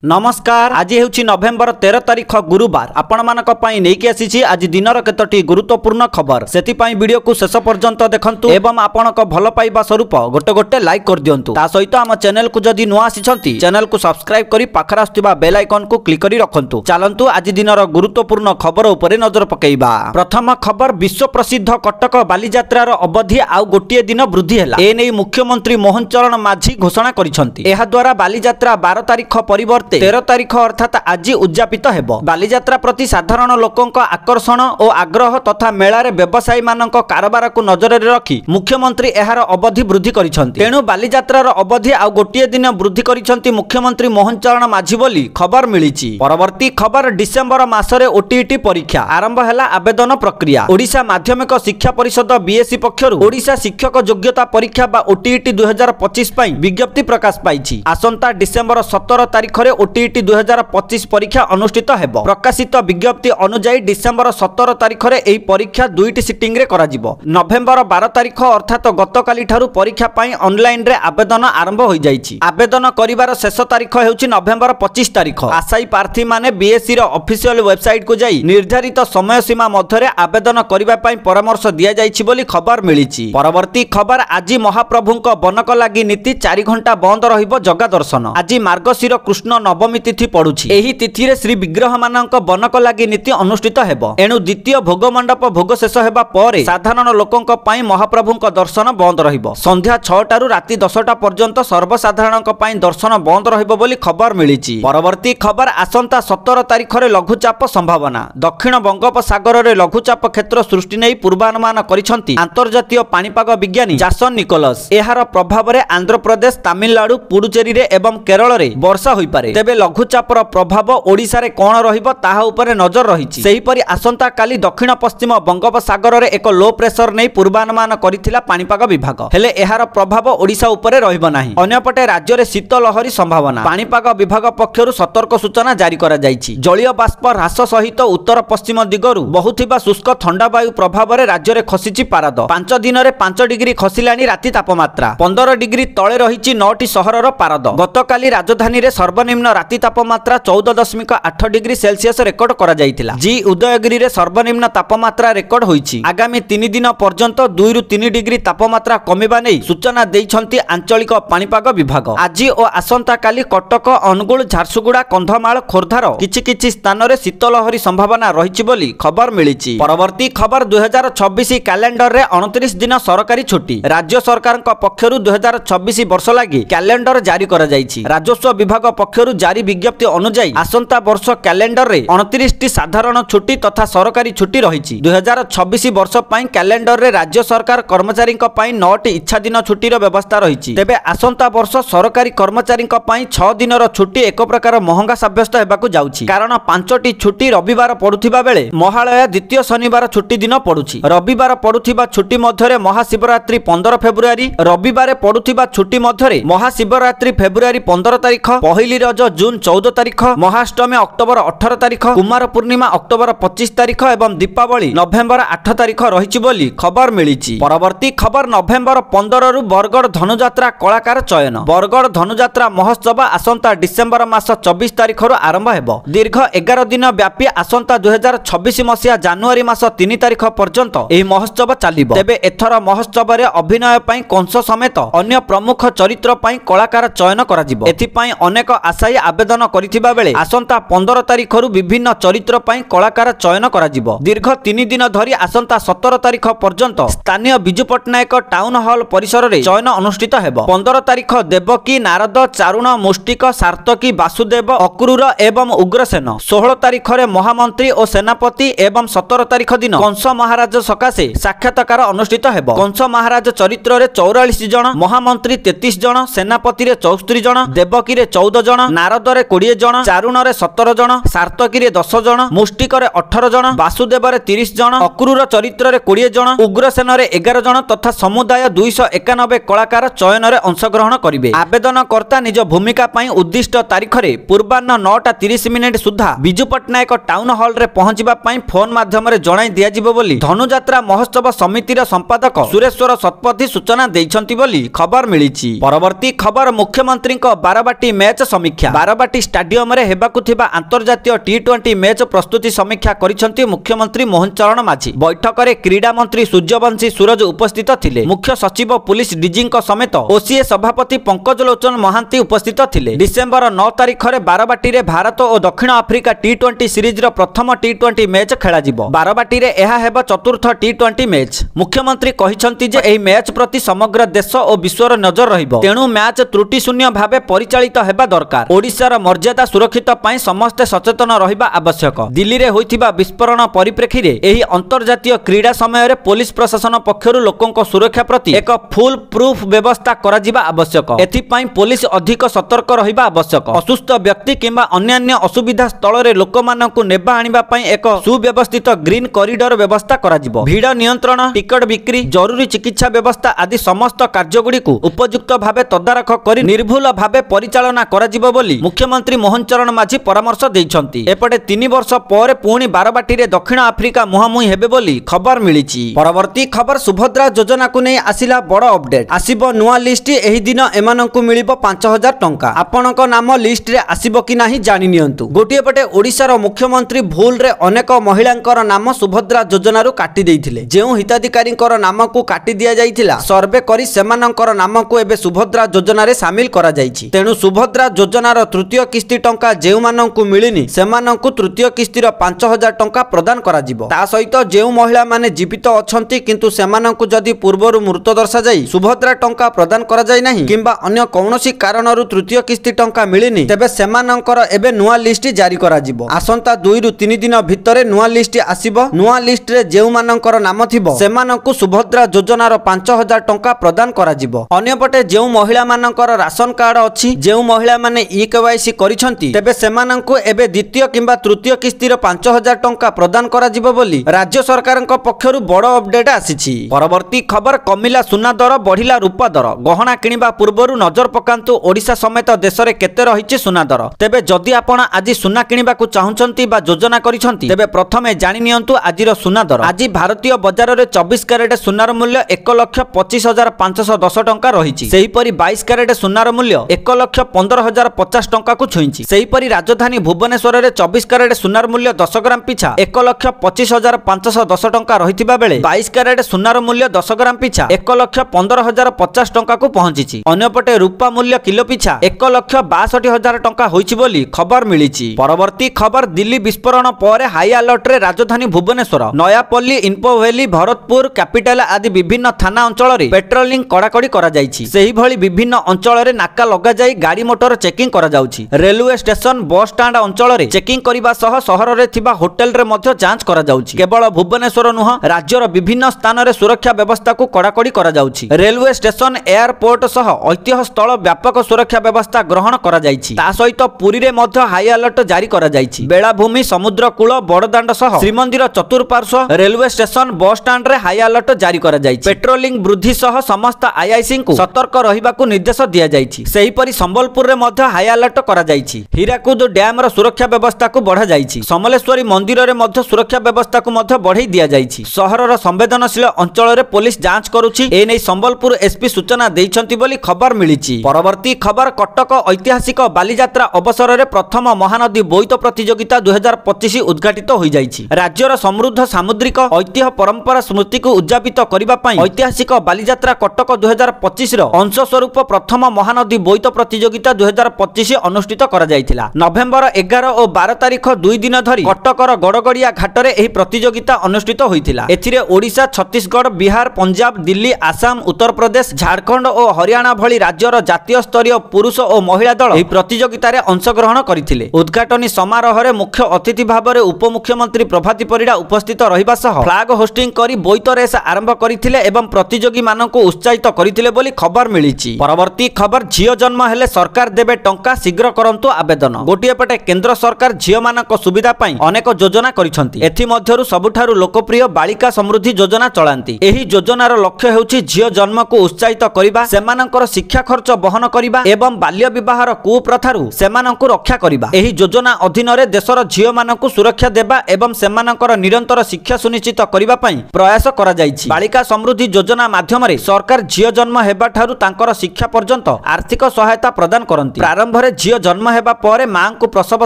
नमस्कार। आज हेउछि नवेम्बर 13 तारिख गुरुवार। आपण मानक पई नेकी आसीछि आज दिनर केतोटी गुरुत्वपूर्ण खबर। सेति पई वीडियो को शेष पर्यंत देखंतु एवं आपणक भल पाइबा स्वरूप गोटे गोटे लाइक कर दियंतु। ता सहित हम चैनल को जदि नुआ आसीछंती चैनल को सब्सक्राइब करी पाखर आस्थिबा बेल आइकन को क्लिक करी रखंतु। चलंतु आज दिनर गुरुत्वपूर्ण खबर उपरे नजर पकेइबा। प्रथम खबर विश्व प्रसिद्ध कटक बालीयात्रार अवधि आउ गोटिए दिन वृद्धि हैला। ए नै मुख्यमंत्री मोहन चरण माझी घोषणा करिसंती। एहा द्वारा बालीयात्रा 12 तारिख परिवर्ते 13 तारिख अर्थात आज उद्यापित हेबो। बालीयात्रा प्रति साधारण लोकंक आकर्षण और आग्रह तथा मेलारे व्यवसायी मानक कारोबार को नजर रे रखी मुख्यमंत्री एहार अवधि वृद्धि करिसंती। तेणु बालीयात्रार अवधि आउ गोटिए दिन वृद्धि करिसंती मुख्यमंत्री मोहन चरण माझी बोली खबर मिलिछि। परवर्ती खबर डिसेंबर मासरे ओटीईटी परीक्षा आरंभ हैला आवेदन प्रक्रिया। ओडिशा माध्यमिक शिक्षा परिषद बीएससी पक्षरु ओडिशा शिक्षक योग्यता परीक्षा बा ओटीईटी 2025 पई विज्ञप्ति प्रकाश पाइछि। आसंता डिसेंबर 17 तारिख रे ओटीईटी 2025 परीक्षा अनुष्ठित हेबो। प्रकाशित विज्ञप्ति अनुसार डिसेंबर 17 तारिख रे एही परीक्षा दुईटी सिटिंग रे कराजिबो। नवेम्बर 12 तारिख अर्थात गतकाली ठारू परीक्षा पई ऑनलाइन रे आवेदन आरंभ होई जाईछि। आवेदन करिवार शेष तारिख हेउछि नवेम्बर 25 तारिख। आशायी प्रार्थी माने बीएससी रो ऑफिशियल वेबसाइट को जाई निर्धारित समय सीमा मध्यरे आवेदन करिबा पई परामर्श दिया जाईछि बोली खबर मिलिछि। परवर्ती खबर आज महाप्रभुंक बनक लागि नीति 4 घंटा बंद रहिबो जगा दर्शन। आज मार्गशीर कृष्ण नवमी तिथि पड़ुछि। एही तिथि रे श्री विग्रह मानक बनक लागि नीति अनुष्ठित हेबो। एणु द्वितीय भोग मंडप भोग शेष हेबा परे साधारण लोकंक पई महाप्रभुंक दर्शन बंद रहिबो। संध्या 6 टारु राति 10टा पर्यंत सर्वसाधारणक पई दर्शन बंद रहिबो बोली खबर मिलिछि। परवर्ती खबर आसंता 17 तारिख रे लघुचाप संभावना। दक्षिण बंगोपसागर रे लघुचाप क्षेत्र सृष्टि नै पूर्वानुमान करिसंती अंतर्जातीय पाणीपाग विज्ञानी जासन निकोलस। एहार प्रभाव रे आंध्र प्रदेश तमिलनाडु पुडुचेरी रे एवं केरल रे वर्षा होई पारे। तेबे लघुचापर प्रभाव ओडिशा रे कोन रहिबो ताहा उपरे नजर रहिछि। सेही परि आसंता काली दक्षिण पश्चिम बंगोपसागर रे एक लो प्रेशर नै पूर्वानुमान करिथिला पाणीपाग विभाग। हेले एहार प्रभाव ओडिशा उपरे रहिबो नाही। अन्यपटे राज्य रे शीत लहरी संभावना। पाणीपाग विभाग पक्षरु सतर्क सूचना जारी करा जाईछि। जलीय बाष्प ह्रास सहित उत्तर पश्चिम दिगरु बहुथिबा शुष्क ठंडा वायु प्रभाव रे राज्य रे खसिछि पारद। 5 दिन रे 5 डिग्री खसिलानी राति तापमात्रा 15 डिग्री तळे रहिछि 9टी सहरर पारद। गतकाली राजधानी रे सर्वनिम्न राति तापमात्रा 14.8 डिग्री सेल्सियस रेकर्ड करा जाइथिला। जी उदयगिरी रे सर्वनिम्न तापमात्रा रेकर्ड होईछि। आगामी 3 दिन पर्यंत 2 रु 3 डिग्री तापमात्रा कमिबा नै सूचना दैछंती आंचलिक पाणीपाग विभाग। आज और आसंता काली कटक अनुगुल झारसुगुड़ा कंधमाल खोर्धार किछि स्थान रे शीतलहरी संभावना रहिछि बोली खबर मिलिछि। परवर्ती खबर 2026 कैलेंडर रे 29 दिन सरकारी छुट्टी। राज्य सरकार पक्षरु 2026 वर्ष लागि कैलेंडर जारी करा जाइछि। राजस्व विभाग पक्षरु जारी विज्ञप्ति अनुसार आसंता वर्ष कैलेंडर रे 29 टी साधारण छुट्टी तथा सरकारी छुट्टी रहिछि। 2026 वर्ष पई कैलेंडर रे राज्य सरकार कर्मचारी पई 9 टी इच्छा दिन छुट्टीर व्यवस्था रहिछि। तेबे आसंता वर्ष सरकारी कर्मचारी पई 6 दिनर छुट्टी एक प्रकार महंगा साब्यस्त हेबाकू जाउछि। कारण 5 टी छुट्टी रविवार पडुथिबा बेले महालया द्वितीय शनिवार छुट्टी दिन पडुछि। रविवार पडुथिबा छुट्टी मध्यरे महाशिवरात्रि 15 फेब्रुआरी, रविवार पडुथिबा छुट्टी मध्यरे महाशिवरात्रि फेब्रुआरी 15 तारिख, पहिली रज जून 14 तारिख, महाअष्टमी अक्टोबर 18 तारिख, कुमार पूर्णिमा अक्टोबर 25 तारिख एवं दीपावली नवेम्बर 8 तारिख रहिछि बोली खबर मिलिछि। परवर्ती खबर नवेम्बर 15 रु बरगड़ धनुଯାत्रा कलाकार चयन। बरगड़ धनुଯାत्रा महोत्सव आसंता डिसेंबर मास 24 तारिख रु आरंभ हेबो। दीर्घ 11 दिन व्यापी आसंता 2026 मसिया जानुआरी मास 3 तारिख पर्यंत एही महोत्सव चालिबो। तेबे एथर महोत्सव रे अभिनय पई कंस समेत अन्य प्रमुख चरित्र पई कलाकार चयन कराजिबो। एथि पई अनेक आशायी आवेदन करिथिबा बेले आसंता 15 तारिख रु विभिन्न चरित्र पई कलाकार चयन कराजिबो। दीर्घ 3 दिन धरी आसंता 17 तारिख पर्यंत स्थानीय बिजू पटनायक टाउन हॉल परिसर रे चयन अनुष्ठित हेबो। 15 तारिख देवकी, नारद, चारुण, मुष्टिक, सार्थकी, वासुदेव, अक्रूर एवं उग्रसेन। 16 तारिख रे महामंत्री और सेनापति एवं 17 तारिख दिन कंस महाराज सकाशे साक्षात्कार अनुष्ठित हेबो। कंस महाराज चरित्र रे 44 जन, महामंत्री 33 जन, सेनापति रे 64 जन, देवकी रे 14 जन, नारद रे 20 जन, चारुण रे 17 जन, सार्थकी रे 10 जन, मुष्टिक रे 18 जन, वासुदेव रे 30 जन, अक्रूर चरित्र रे 20 जन, उग्रसेन रे 11 जन तथा समुदाय 291 कलाकार चयन रे अंशग्रहण करिवे। आवेदनकर्ता निज भूमिका पई उद्दिष्ट तारिख रे पूर्वाह्न 9:30 सुधा बिजू पटनायक टाउन हॉल रे पहुंचबा पई फोन माध्यम रे जणाई दिया जिवो बोली धनुଯାत्रा महोत्सव समितिर संपादक सुरेश्वर सतपथी सूचना दैछंती बोली खबर मिलिछि। परवर्ती खबर मुख्यमंत्री बारबाटी मैच समीक्षा। बारबाटी स्टाडियम रे हेबाकु थिबा अंतर्जातीय टी20 मैच प्रस्तुति समीक्षा करिसंती मुख्यमंत्री मोहन चरण माझी। बैठक रे क्रीडा मंत्री सूर्यवंशी सूरज उपस्थित थिले। मुख्य सचिव पुलिस डीजी समेत ओसीए सभापति पंकज लोचन महांती उपस्थित थिले। डिसेंबर 9 तारिख रे बारबाटी रे भारत और दक्षिण आफ्रिका टी20 सीरीज रो प्रथम टी20 मैच खेला जिवो। बारबाटी रे एहा हेबा चतुर्थ टी20 मैच। मुख्यमंत्री कहिसंती जे एही मैच प्रति समग्र देश और विश्वर नजर रहिबो, तेणु मैच त्रुटि शून्य भावे परिचालित हेबा दरकार। ओडिशार मर्यादा सुरक्षित पाई समस्ते सचेतन रहिबा आवश्यक। दिल्ली रे होइथिबा विस्फोरण परिप्रेक्षी रे एही अंतर्जातीय क्रीडा समय रे पुलिस प्रशासन पक्षरु लोकंक सुरक्षा प्रति एक फुल प्रूफ व्यवस्था करा जिबा आवश्यक। एथि पाई पुलिस अधिक सतर्क रहिबा आवश्यक। असुस्थ व्यक्ति किंबा अन्यान्य असुविधा स्थल रे लोकमानंकु नेबा आनिबा पाई एक सुव्यवस्थित ग्रीन कॉरिडोर व्यवस्था करा जिवो। भीड़ नियंत्रण, टिकट बिक्री, जरूरी चिकित्सा व्यवस्था आदि समस्त कार्यगुड़िकु उपयुक्त भावे तदारख करी निर्भुल भावे परिचालना करा जिवो बोली मुख्यमंत्री मोहन चरण माझी परामर्श दैछंती। एपटे 3 वर्ष पर पुणी बारबाटी रे दक्षिण आफ्रिका मुहांमुही हेबे बोली खबर मिलिछि। परवर्ती खबर सुभद्रा योजना को नहीं आसिला बड़ अपडेट। आसिबो नुआ लिस्ट। एही दिन एमानंकु मिलिबो 5000 टंका। आपनक नाम लिस्ट रे आसिबो कि नाही जानि नियंतु। गोटिए पटे ओडिशार मुख्यमंत्री भूल रे अनेक महिलांकर नाम सुभद्रा योजना रु काटी देइथिले। जेउ हिताधिकारींकर नाम को काटी दिया जाइथिला, सर्वे करी सेमानंकर नाम को एबे सुभद्रा योजना रे शामिल करा जाइछि। तेनु सुभद्रा योजनार तृतीय किस्ती टंका जेउ मानंकु मिलिनी सेमानंकु तृतीय किस्तीर 5000 टंका प्रदान करा जिवो। ता सहित जेउ महिला माने जीवित अछंती किंतु सेमानंकु जदि पूर्वरु मृत दर्शा जाई सुभद्रा टंका प्रदान करा जाय नाही किंबा अन्य कौनसी कारणरु तृतीय किस्ती टंका मिलिनी, तेबे सेमानंकर एबे नुआ लिस्ट जारी करा जिवो। आसंता 2 रु 3 दिन भितरे नुआ लिस्ट आसीबो। नुआ लिस्ट रे जेउ मानंकर नाम थिबो सेमानंकु सुभद्रा योजनार 5000 टंका प्रदान करा जिवो। अन्यपटे जेउ महिला मानंकर राशन कार्ड अछि, जेउ महिला माने ई-केवाईसी करिसंती, तेबे सेमानंकु एबे द्वितीय किंबा तृतीय किस्तीर 5000 टंका प्रदान करा जिवो बोली राज्य सरकारक पक्षरु बड़ अपडेट आसीछि। परवर्ती खबर कमिला सुना दर, बढ़िला रूपा दर। गहना किनिबा पूर्वरु नजर पकांतु ओडिशा समेत देश रे केते रहिछि सुना दर। तेबे जदि आपण आज सुना किनिबा को चाहुचंती बा योजना करिसंती, तेबे प्रथमे जानि नियंतु आजिर सुना दर। आज भारतीय बाजार रे 24 कैरेट सुनार मूल्य 1,25,510 टंका रहिछि। सेही परि 22 कैरेट सुनार मूल्य 1,15,050 टंका को छुइछि। सेही परि राजधानी भुवनेश्वर रे 24 कैरेट सुनार मूल्य 10 ग्राम पिछा 1,25,510 टंका रहिथिबा बेले 22 कैरेट सुनार मूल्य 10 ग्राम पिछा 1,15,050 टंका को पहुंचिछि। अन्यपटे रूपा मूल्य किलो पिछा 1,62,000 टंका होइछि बोली खबर मिलिछि। परवर्ती खबर दिल्ली विस्फोरण पर हाई अलर्ट रे राजधानी Bhubaneswar, Nayapalli, info valley, Bharatpur, capital आदि विभिन्न थाना अंचल रे पेट्रोलिंग कड़ाकड़ी करा जाइछि। सेही भली विभिन्न अंचल रे नाका लगा जाई गाड़ी मोटर चेकिंग करा जाउछि। रेलवे स्टेशन, बस स्टैंड अंचल रे चेकिंग करिबा सह शहर रे थिबा होटल रे मध्य जांच करा जाउछि। केवल भुवनेश्वर नुह, राज्यर विभिन्न स्थान रे सुरक्षा व्यवस्था को कड़ाकड़ी करा जाउछि। रेलवे स्टेशन, एयरपोर्ट सह ऐतिह्य स्थल व्यापक सुरक्षा व्यवस्था ग्रहण करा जाइछि। ता सहित पुरी रे मध्य हाई अलर्ट जारी करा जाइछि। बेलाभूमि, समुद्र कूल, बड़दाण्ड सह श्रीमंदिर चतुर्पार्श्व, रेलवे स्टेशन, बस स्टैंड रे हाई अलर्ट जारी करा जाइछि। पेट्रोलिंग वृद्धि सह समस्त आईआईसी को सतर्क रहिबाकु निर्देश दिया जाइछि। सेही परि संबलपुर रे मध्य हाई अलर्ट करा जाइछि। हीराकुद डैम रो सुरक्षा व्यवस्था को बढ़ा जाइछि। समलेश्वरी मंदिर रे मध्य सुरक्षा व्यवस्था को मध्य बढ़ाई दिया जाइछि। शहरर संवेदनशील अंचल रे पुलिस जांच करूछि। ए नै संबलपुर एसपी सूचना दैछंती बोली खबर मिलिछि। परवर्ती खबर कटक ऐतिहासिक बालीजात्रा अवसर रे प्रथम महानदी बोईत प्रतियोगिता 2025 उद्घाटित होई जाइछि। राज्यर समृद्ध सामुद्रिक ऐतिह्य परंपरा स्मृति को उद्यापित करिबा पई ऐतिहासिक बालीजात्रा कटक 2025 रो अंश स्वरूप प्रथम महानदी बोईत प्रतियोगिता 2025 अनुष्ठित करा जाइथिला। नवेम्बर 11 और 12 तारिख 2 दिन धरी कटकर गड़गड़िया घाट रे एही प्रतियोगिता अनुष्ठित होइथिला। एथिरे ओडिशा, छत्तीसगढ़, बिहार, पंजाब, दिल्ली, आसाम, उत्तर प्रदेश, झारखंड और हरियाणा भली राज्यर जातीय स्तरीय पुरुष और महिला दल एही प्रतियोगिता रे अंशग्रहण करिथिले। उद्घाटनी समारोह रे मुख्य अतिथि भाव रे उपमुख्यमंत्री प्रभाती परिडा उपस्थित रहिबा सह फ्लैग होस्टिंग करी बोईत रेस आरंभ करिथिले एवं प्रतियोगी माननकु उत्साहित करिथिले बोली खबर मिलिछि। परवर्ती खबर झियो जन्म हेले सरकार देबे टंका, शीघ्र करंतु आवेदन। गोटिए पटे केंद्र सरकार झियो मानक सुविधा पई अनेक योजना करिसंती। एथि मध्यरु सबुठारु लोकप्रिय बालिका समृद्धि योजना चलांती। एही योजनार लक्ष्य हेउछि झियो जन्म को उत्साहित करिबा, सेमानकर शिक्षा खर्च बहन करिबा एवं बाल्य विवाहर कुप्रथारु सेमानकु रक्षा करिबा। एही योजना अधीन रे देशर झियो मानकु सुरक्षा देबा एवं सेमानकर निरंतर शिक्षा सुनिश्चित करिबा पई प्रयास करा जाइछि। बालिका समृद्धि योजना माध्यम रे सरकार झियो जन्म हेबा ठारु तांकर शिक्षा पर्यंत आर्थिक सहायता प्रदान करंती। प्रारंभ ଘरे झियो जन्म हेबा परे मां को प्रसव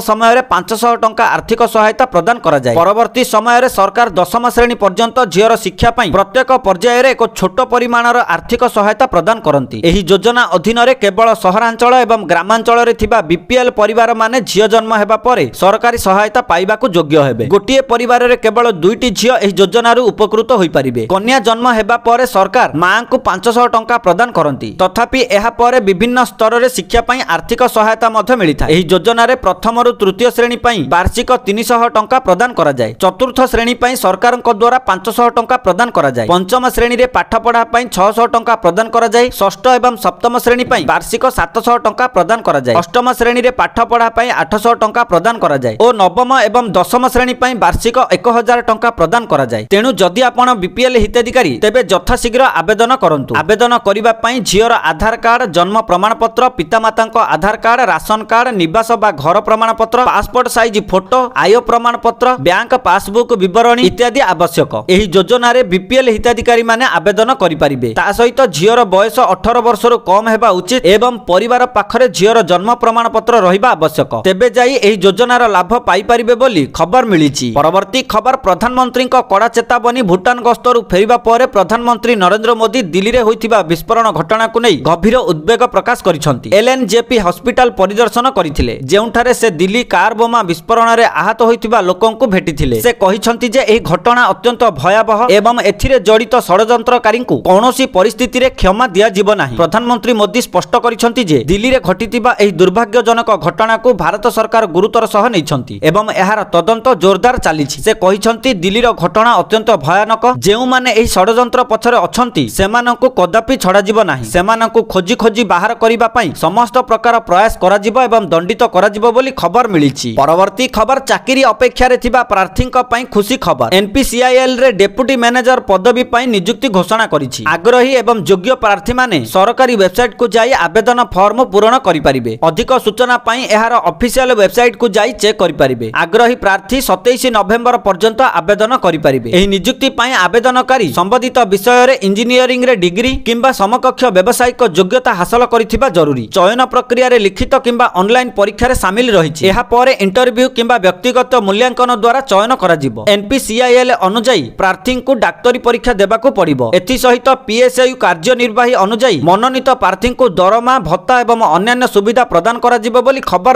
समय 500 टंका आर्थिक सहायता प्रदान करा जाय। परवर्ती समय सरकार 10म श्रेणी पर्यंत झियोर शिक्षा पाई प्रत्येक पर्याय रे एक छोट परिमाणर आर्थिक सहायता प्रदान करंती। एही योजना अधीन रे केवल सहरांचल एवं ग्रामांचल रे थिबा बीपीएल परिवार माने झियो जन्म हेबा परे सरकारी सहायता पाइबा को योग्य हेबे। गोटिए परिवार रे केवल 2टी झियो एही योजना रु उपकृत होई परिबे। कन्या जन्म हेबा परे सरकार मां को 500 टंका प्रदान करंती। तथापि एहा परे विभिन्न स्तर रे शिक्षा पाई आर्थिक सहायता मध्य मिलिथा। एही योजना रे प्रथम रु तृतीय श्रेणी पाई वार्षिक 300 टंका प्रदान करा जाय। चतुर्थ श्रेणी पाई सरकार द्वारा 500 टंका प्रदान करा जाय। पंचम श्रेणी रे पाठ पढ़ा पाई 600 टंका प्रदान करा जाय। षष्ठ एवं सप्तम श्रेणी पाई वार्षिक 700 टंका प्रदान करा जाय। अष्टम श्रेणी रे पाठ पढ़ा पाई 800 टंका प्रदान करा जाय और नवम एवं दशम श्रेणी पाई वार्षिक 1000 टंका प्रदान करा जाय। तेणु जदि आपण बीपीएल हिताधिकारी तेबे यथाशीघ्र आवेदन करंतु। आवेदन करिबा पाई झियोर आधार कार्ड, जन्म प्रमाण पत्र, पितामातांको आधार कार्ड, राशन कार्ड, निवास बा घर प्रमाण पत्र, पासपोर्ट साइज फोटो, आय प्रमाण पत्र, बैंक पासबुक विवरणी इत्यादि आवश्यक। एही योजना रे बीपीएल हिताधिकारी माने आवेदन करि परिबे। ता सहित झियोर बयस 18 वर्ष रु कम हेबा उचित एवं परिवार पाखरे झियोर जन्म प्रमाण पत्र रहिबा आवश्यक। तेबे जाई एही योजनार लाभ पाई परिबे बोली खबर मिलिछि। परवर्ती खबर प्रधानमंत्री को कड़ा चेतावनी। भूटान गस्तरु फेरिबा परे प्रधानमंत्री नरेंद्र मोदी दिल्ली रे होइथिबा विस्फोरण घटना को नै गभीर उद्वेग प्रकाश करिसंती। एलएनजेपी हॉस्पिटल परिदर्शन करिथिले, जेउठारे से दिल्ली कार बोमा विस्फोरण रे आहत होइथिबा लोकंकु भेटिथिले। से कहिसंती जे एही घटना अत्यंत भयावह एवं एथिरे जड़ित षडयंत्रकारी को कौनसी परिस्थिति रे क्षमा दिया जीव नाही। प्रधानमंत्री मोदी स्पष्ट करिसंती जे दिल्ली रे घटिथिबा एही दुर्भाग्यजनक घटना को भारत सरकार गुरुतर सह नैछंती एवं एहार तदंत जोरदार चालिछि। से कहिसंती दिल्ली रो घटना अत्यंत भयानक। जेउ माने एही षडयंत्र पछरे अछंती सेमानंकु कदापि छडा जीव नाही। सेमानंकु खोजी खोजी बाहर करिबा पई समस्त प्रकार प्रयास करा जीव एवं दंडित करा जीव बोली खबर मिलिछि। परवर्ती खबर चाकरी अपेक्षा रे थिबा प्रार्थीक पई खुशी खबर। एनपीसीआईएल रे डेप्यूटी मैनेजर पदवी पई नियुक्ति घोषणा करिछि। आग्रही एवं योग्य प्रार्थी माने सरकारी वेबसाइट को जाई आवेदन फॉर्म पूरण करि परिबे। अधिक सूचना पई एहार ऑफिशियल वेबसाइट को जाई चेक करि परिबे। आग्रही प्रार्थी 27 नवेम्बर पर्यंत आवेदन करि परिबे। एही नियुक्ति पई आवेदनकारी संबंधित विषय रे इंजीनियरिंग रे डिग्री किंबा समकक्ष व्यावसायिक योग्यता हासिल करिथिबा जरूरी। चयन प्रक्रिया रे लिखित किंबा ऑनलाइन परीक्षा रे शामिल रहिछि। एहा परे इंटरव्यू किंबा व्यक्तिगत मूल्यांकन द्वारा चयन करा जिवो। एनपीसीआईएल अनुଯାयी प्रार्थी को डाक्तरी परीक्षा देबाकू पड़िबो। एथि सहित पीएसयू कार्यनिर्वाही अनुଯାयी मनोनीत प्रार्थी को दरमा भत्ता एवं अन्यान्य सुविधा प्रदान करा जिवो बोली खबर